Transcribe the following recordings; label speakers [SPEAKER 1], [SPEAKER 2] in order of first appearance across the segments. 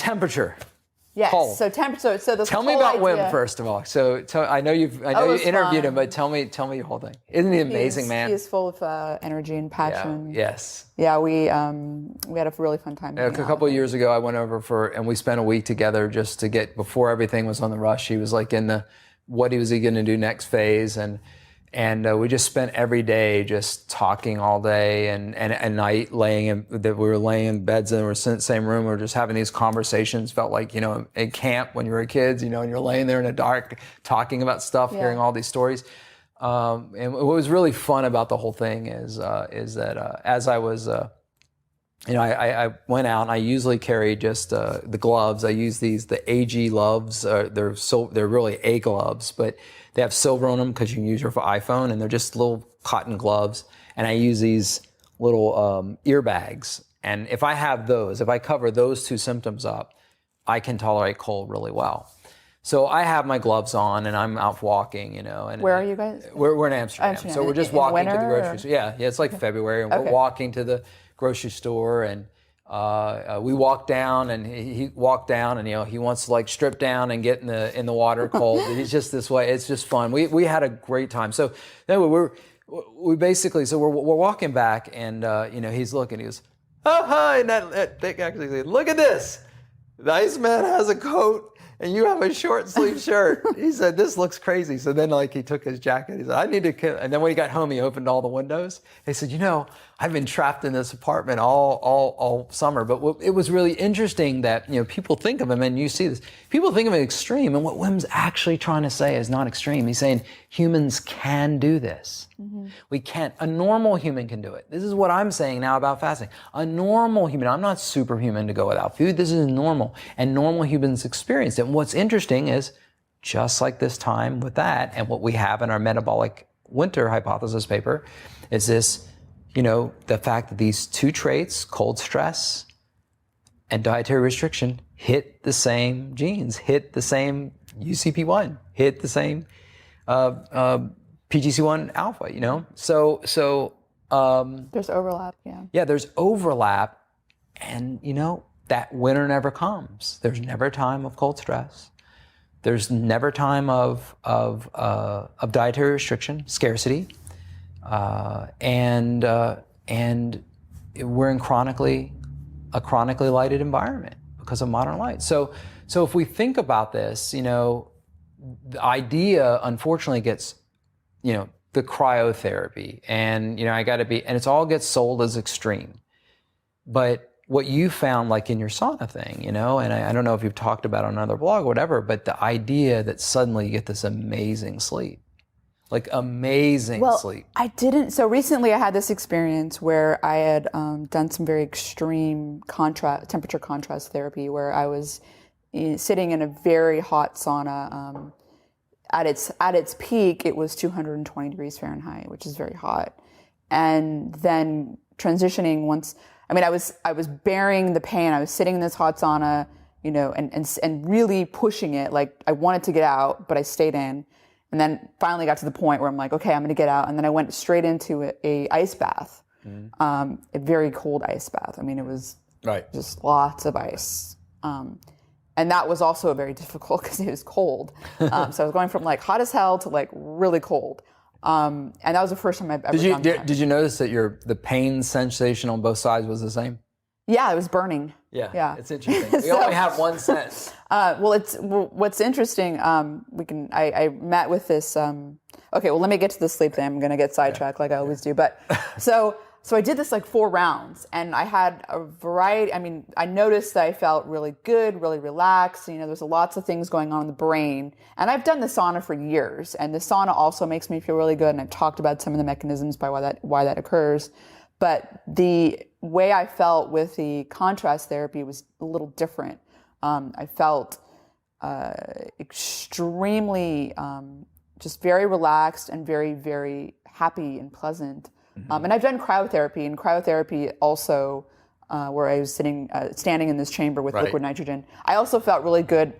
[SPEAKER 1] temperature.
[SPEAKER 2] Yes.
[SPEAKER 1] Cold.
[SPEAKER 2] So temperature. So
[SPEAKER 1] tell me about Wim first of all. So I know you interviewed him, but tell me the whole thing. Isn't he amazing, man?
[SPEAKER 2] He is full of energy and passion.
[SPEAKER 1] Yeah, yes.
[SPEAKER 2] Yeah, we had a really fun time.
[SPEAKER 1] A couple of years ago, I went over and we spent a week together just to get before everything was on the rush. He was like in the what he was going to do next phase, and we just spent every day just talking all day, and at night we were laying in beds and we were in the same room. We were just having these conversations. Felt like, in camp when you were kids, and you're laying there in the dark talking about stuff, hearing all these stories. And what was really fun about the whole thing is that as I was, I went out and I usually carry just the gloves. I use the AG gloves. They're really A gloves, but they have silver on them because you can use your iPhone, and they're just little cotton gloves. And I use these little ear bags. And if I cover those two symptoms up, I can tolerate cold really well. So I have my gloves on and I'm out walking, And
[SPEAKER 2] where are you guys?
[SPEAKER 1] We're in Amsterdam. So we're just walking to the grocery store. Yeah, it's like February, and we're walking to the grocery store, and we walked down, and he walked down, and he wants to strip down and get in the water cold. He's just this way. It's just fun. We had a great time. So anyway, we're walking back, and he's looking. He goes, oh hi, and that thing actually said, look at this. The Iceman has a coat, and you have a short sleeve shirt. He said, this looks crazy. So then he took his jacket. He said, I need to, and then when he got home, he opened all the windows. He said, I've been trapped in this apartment all summer. But it was really interesting that, people think of him, and you see this, people think of him extreme. And what Wim's actually trying to say is not extreme. He's saying humans can do this. Mm-hmm. We can't. A normal human can do it. This is what I'm saying now about fasting. A normal human, I'm not superhuman to go without food. This is normal. And normal humans experience it. And what's interesting is, just like this time with that, and what we have in our metabolic winter hypothesis paper, is this, the fact that these two traits, cold stress and dietary restriction, hit the same genes, hit the same UCP1, hit the same PGC1 alpha, So
[SPEAKER 2] there's overlap, yeah.
[SPEAKER 1] Yeah, there's overlap, and that winter never comes. There's never a time of cold stress. There's never time of dietary restriction, scarcity, and we're in a chronically lighted environment because of modern light. So if we think about this, the idea unfortunately gets, the cryotherapy, and and it all gets sold as extreme, but what you found, like in your sauna thing, and I don't know if you've talked about it on another blog or whatever, but the idea that suddenly you get this amazing sleep, sleep.
[SPEAKER 2] I didn't. So recently I had this experience where I had done some very extreme temperature contrast therapy, where I was sitting in a very hot sauna. At its peak, it was 220 degrees Fahrenheit, which is very hot. And then transitioning I was bearing the pain. I was sitting in this hot sauna, and really pushing it. Like I wanted to get out, but I stayed in. And then finally got to the point where I'm like, okay, I'm going to get out. And then I went straight into a ice bath, a very cold ice bath. It was just lots of ice. And that was also very difficult because it was cold. So I was going from hot as hell to really cold. And that was the first time I've ever done that.
[SPEAKER 1] Did you notice that the pain sensation on both sides was the same?
[SPEAKER 2] Yeah, it was burning.
[SPEAKER 1] Yeah. It's interesting. We only have one sense.
[SPEAKER 2] What's interesting, I met with this, okay, well, let me get to the sleep thing. I'm going to get sidetracked like I always do. But so I did this 4 rounds, and I had a variety. I noticed that I felt really good, really relaxed. There's lots of things going on in the brain. And I've done the sauna for years, and the sauna also makes me feel really good. And I've talked about some of the mechanisms by why that occurs. But the way I felt with the contrast therapy was a little different. I felt extremely just very relaxed and very, very happy and pleasant. And I've done cryotherapy, and cryotherapy also, where I was standing in this chamber with liquid nitrogen. I also felt really good,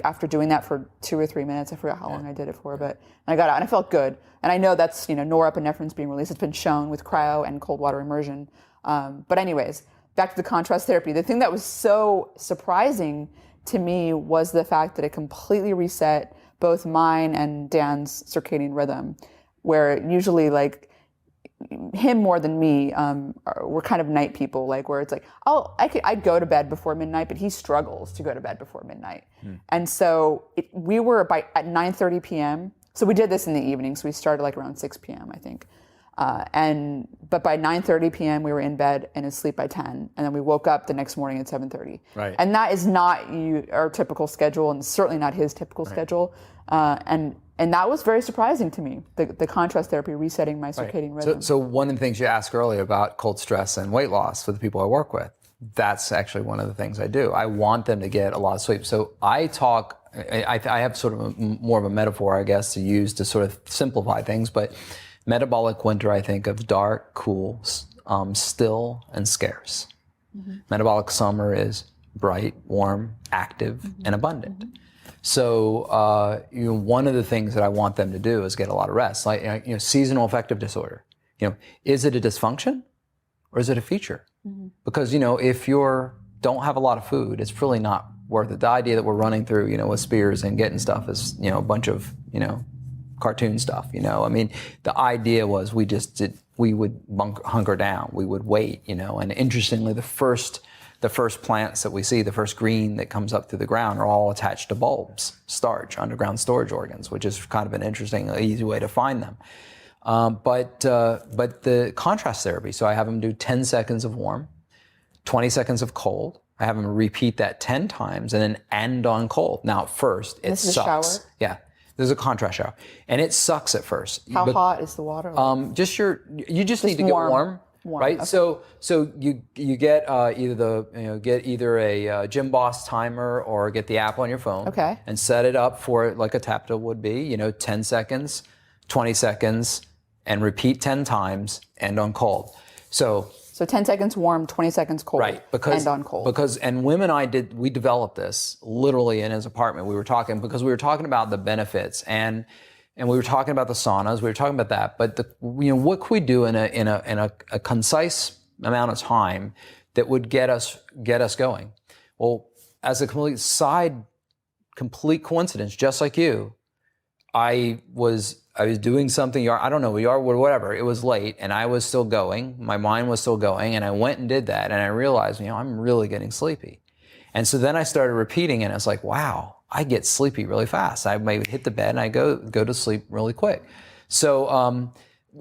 [SPEAKER 2] after doing that for 2 or 3 minutes. I forgot how long I did it for, but I got out and I felt good. And I know that's, norepinephrine's being released. It's been shown with cryo and cold water immersion. But anyways, back to the contrast therapy, the thing that was so surprising to me was the fact that it completely reset both mine and Dan's circadian rhythm, where usually like him more than me, we're kind of night people, like where it's like, I'd go to bed before midnight, but he struggles to go to bed before midnight. And so we were at 9:30 p.m. So we did this in the evening. So we started like around 6 p.m. I think. But by 9:30 p.m. we were in bed and asleep by 10, and then we woke up the next morning at 7:30.
[SPEAKER 1] Right.
[SPEAKER 2] And that is not our typical schedule, and certainly not his typical schedule. And that was very surprising to me. The contrast therapy resetting my circadian rhythm.
[SPEAKER 1] So one of the things you asked earlier about cold stress and weight loss for the people I work with, that's actually one of the things I do. I want them to get a lot of sleep. So I have sort of more of a metaphor, I guess, to use to sort of simplify things, but metabolic winter, I think of dark, cool, still, and scarce. Metabolic summer is bright, warm, active, and abundant. So one of the things that I want them to do is get a lot of rest. Like seasonal affective disorder. Is it a dysfunction or is it a feature? Because if you don't have a lot of food, it's really not worth it. The idea that we're running through with spears and getting stuff is a bunch of cartoon stuff. I mean, the idea was we would hunker down, we would wait. And interestingly, the first plants that we see, the first green that comes up through the ground, are all attached to bulbs, starch, underground storage organs, which is kind of an interesting, easy way to find them. But the contrast therapy, so I have them do 10 seconds of warm, 20 seconds of cold. I have them repeat that 10 times and then end on cold. Now, at first, it sucks.
[SPEAKER 2] This is a shower?
[SPEAKER 1] Yeah. There's a contrast shower. And it sucks at first.
[SPEAKER 2] How hot is the water?
[SPEAKER 1] You just need to get warm. Right,
[SPEAKER 2] okay.
[SPEAKER 1] so you get either a Gym Boss timer or get the app on your phone,
[SPEAKER 2] okay,
[SPEAKER 1] and set it up for like a Tapta would be, 10 seconds, 20 seconds, and repeat 10 times, end on cold. So
[SPEAKER 2] 10 seconds warm, 20 seconds cold,
[SPEAKER 1] right? Because
[SPEAKER 2] end on cold.
[SPEAKER 1] And we developed this literally in his apartment. We were talking about the benefits and we were talking about the saunas. We were talking about that. But what could we do in a concise amount of time that would get us going? Well, as a complete coincidence, just like you, I was doing something. I don't know, whatever. It was late, and I was still going. My mind was still going, and I went and did that, and I realized, I'm really getting sleepy. And so then I started repeating, and it's like, wow, I get sleepy really fast. I may hit the bed and I go to sleep really quick. So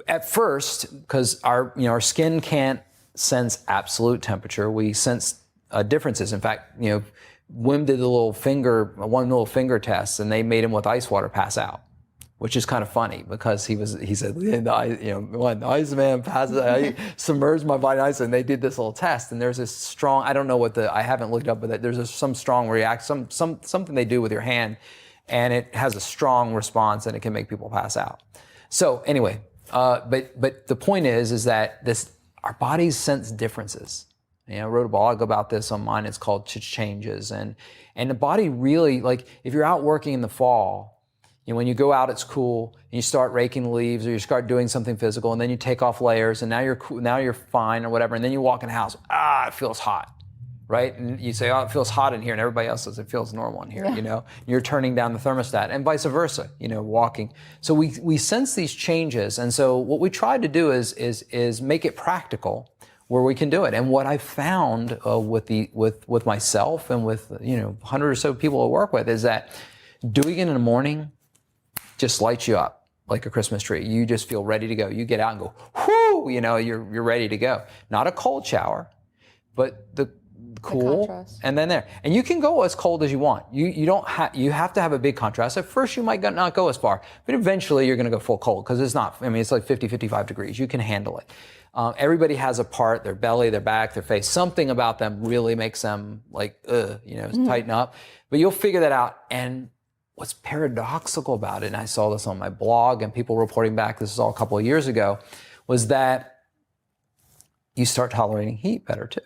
[SPEAKER 1] at first, because our skin can't sense absolute temperature, we sense differences. In fact, Wim did one little finger test, and they made him with ice water pass out, which is kind of funny because he said, the ice man passes, I submerged my body in ice, and they did this little test, and there's this strong, I don't know I haven't looked up, but there's some strong reaction, something they do with your hand, and it has a strong response, and it can make people pass out. So anyway, but the point is that our bodies sense differences. I wrote a blog about this on mine. It's called Changes, and the body really, like if you're out working in the fall, when you go out, it's cool, and you start raking leaves, or you start doing something physical, and then you take off layers, and now you're cool, now you're fine, or whatever, and then you walk in the house, it feels hot, right? And you say, it feels hot in here, and everybody else says it feels normal in here, You're turning down the thermostat, and vice versa, walking. So we sense these changes, and so what we tried to do is make it practical, where we can do it. And what I found with myself and with 100 or so people I work with is that doing it in the morning just lights you up like a Christmas tree. You just feel ready to go. You get out and go, whoo, you're ready to go. Not a cold shower, but the cool, and then there. And you can go as cold as you want. You have to have a big contrast. At first you might not go as far, but eventually you're going to go full cold because it's like 50, 55 degrees. You can handle it. Everybody has a part, their belly, their back, their face, something about them really makes them like, tighten up. But you'll figure that out. And what's paradoxical about it, and I saw this on my blog and people reporting back, this is all a couple of years ago, was that you start tolerating heat better too.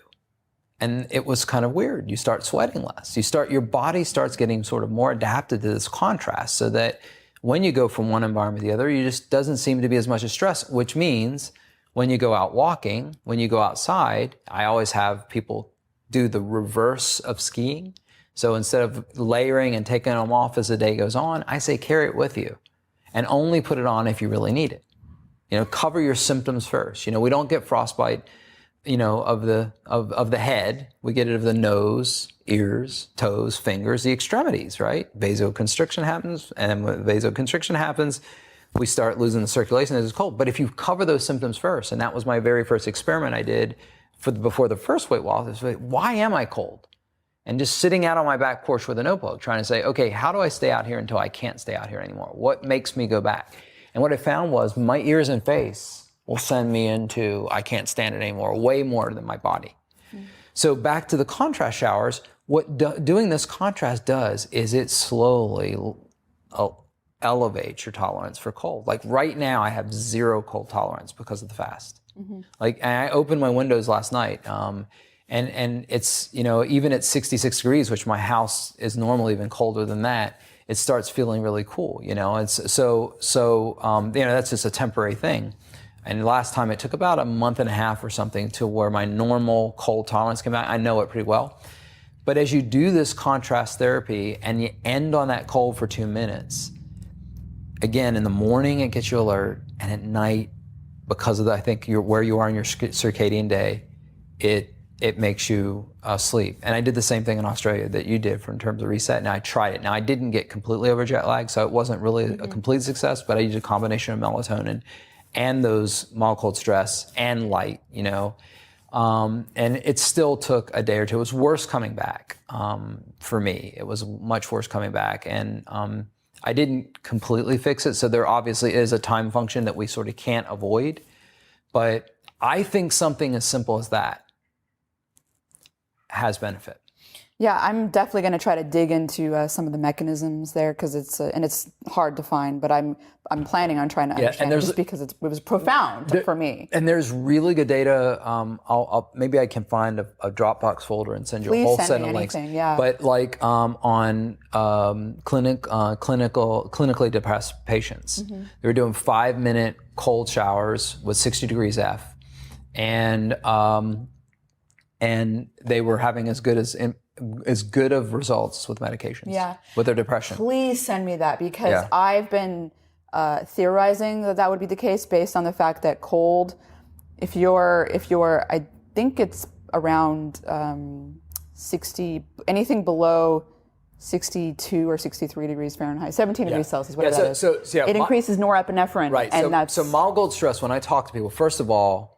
[SPEAKER 1] And it was kind of weird. You start sweating less. Your body starts getting sort of more adapted to this contrast, so that when you go from one environment to the other, you just doesn't seem to be as much as stress, which means When you go out walking, when you go outside, I always have people do the reverse of skiing. So instead of layering and taking them off as the day goes on, I say carry it with you and only put it on if you really need it. Cover your symptoms first. We don't get frostbite, of the head. We get it of the nose, ears, toes, fingers, the extremities, right? Vasoconstriction happens, and when vasoconstriction happens, we start losing the circulation as it's cold. But if you cover those symptoms first, and that was my very first experiment I did before the first weight loss, is why am I cold? And just sitting out on my back porch with a notebook, trying to say, okay, how do I stay out here until I can't stay out here anymore? What makes me go back? And what I found was my ears and face will send me into, I can't stand it anymore, way more than my body. So back to the contrast showers, what doing this contrast does is it slowly elevates your tolerance for cold. Like right now, I have zero cold tolerance because of the fast. And I opened my windows last night, and it's, even at 66 degrees, which my house is normally even colder than that, it starts feeling really cool, It's so that's just a temporary thing. And last time it took about a month and a half or something to where my normal cold tolerance came out. I know it pretty well. But as you do this contrast therapy and you end on that cold for 2 minutes, again, in the morning it gets you alert, and at night, because of I think where you are in your circadian day, it makes you sleep. And I did the same thing in Australia that you did in terms of reset, and I tried it. Now, I didn't get completely over jet lag, so it wasn't really a complete success, but I used a combination of melatonin and those mild cold stress and light, and it still took a day or two. It was worse coming back for me. It was much worse coming back, and I didn't completely fix it, so there obviously is a time function that we sort of can't avoid, but I think something as simple as that has benefit.
[SPEAKER 2] Yeah, I'm definitely going to try to dig into some of the mechanisms there, because it's hard to find, but I'm planning on trying to understand it, just because it was profound for me.
[SPEAKER 1] And there's really good data. Maybe I can find a Dropbox folder and send you a whole set of links.
[SPEAKER 2] Yeah.
[SPEAKER 1] But like on clinically depressed patients, they were doing 5-minute cold showers with 60 degrees F, and they were having as good of results with medications with their depression.
[SPEAKER 2] Please send me that, because I've been theorizing that would be the case based on the fact that cold, if you're I think it's around 60, anything below 62 or 63 degrees Fahrenheit, 17 degrees Celsius, whatever that is. It increases norepinephrine.
[SPEAKER 1] Right. So mild cold stress, when I talk to people, first of all,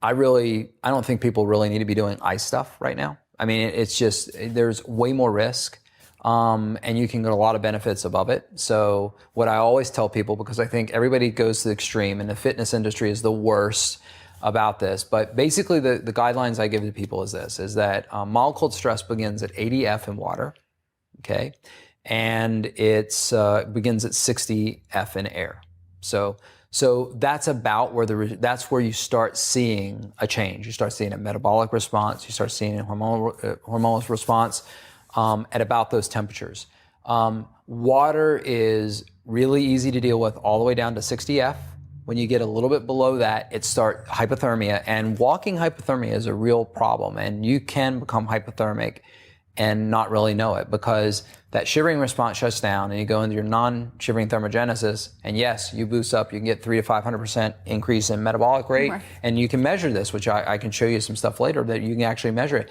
[SPEAKER 1] I don't think people really need to be doing ice stuff right now. I mean, it's just, there's way more risk, and you can get a lot of benefits above it. So what I always tell people, because I think everybody goes to the extreme, and the fitness industry is the worst about this, but basically the guidelines I give to people is that mild cold stress begins at 80 F in water, okay? And it's begins at 60 F in air. So that's about that's where you start seeing a change. You start seeing a metabolic response. You start seeing a hormonal response at about those temperatures. Water is really easy to deal with all the way down to 60 F. When you get a little bit below that, it starts hypothermia. And walking hypothermia is a real problem. And you can become hypothermic and not really know it, because that shivering response shuts down and you go into your non-shivering thermogenesis, and yes, you boost up, you can get 300 to 500% increase in metabolic rate, and you can measure this, which I can show you some stuff later that you can actually measure it,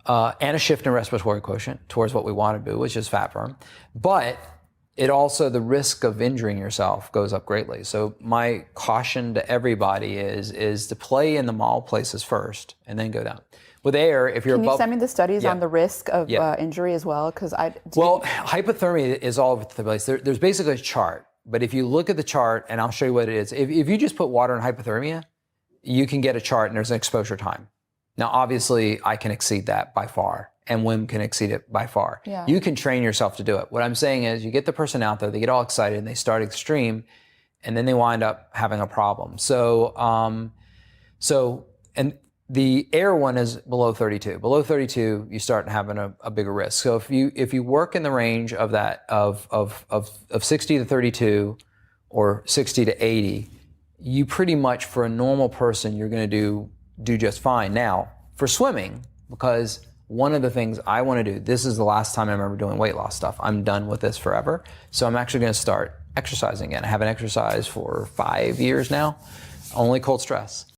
[SPEAKER 1] and a shift in respiratory quotient towards what we want to do, which is fat burn. But it also, the risk of injuring yourself goes up greatly. So my caution to everybody is to play in the mild places first and then go down. With air, if you're
[SPEAKER 2] above... Can you send me the studies on the risk of injury as well?
[SPEAKER 1] Hypothermia is all over the place. There's basically a chart, but if you look at the chart, and I'll show you what it is, if you just put water in hypothermia, you can get a chart and there's an exposure time. Now, obviously, I can exceed that by far, and WIM can exceed it by far.
[SPEAKER 2] Yeah.
[SPEAKER 1] You can train yourself to do it. What I'm saying is you get the person out there, they get all excited, and they start extreme, and then they wind up having a problem. And the air one is below 32. Below 32, you start having a bigger risk. So if you work in the range of that of 60 to 32 or 60 to 80, you pretty much, for a normal person, you're going to do just fine. Now, for swimming, because one of the things I want to do, this is the last time I'm ever doing weight loss stuff. I'm done with this forever. So I'm actually going to start exercising again. I haven't exercised for 5 years now, only cold stress.